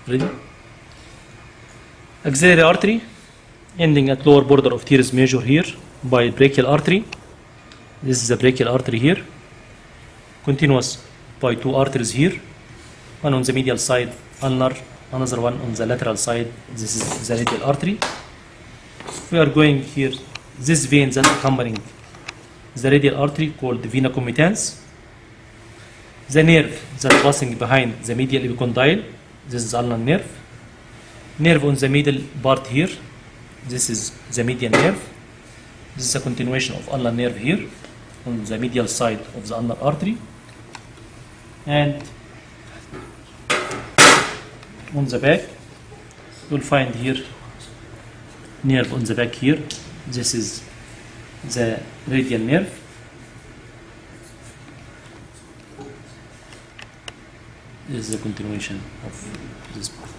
Ready? Axillary artery ending at lower border of teres major here by brachial artery. This is the brachial artery here, continuous by two arteries here, one on the medial side, ulnar, another one on the lateral side. This is the radial artery. We are going here, this vein that accompanying the radial artery called the vena commitans. The nerve that passing behind the medial epicondyle, this is ulnar nerve. Nerve on the middle part here, this is the median nerve. This is a continuation of ulnar nerve here on the medial side of the ulnar artery. And on the back, you'll find here nerve on the back here. This is the radial nerve. This is the continuation of this part.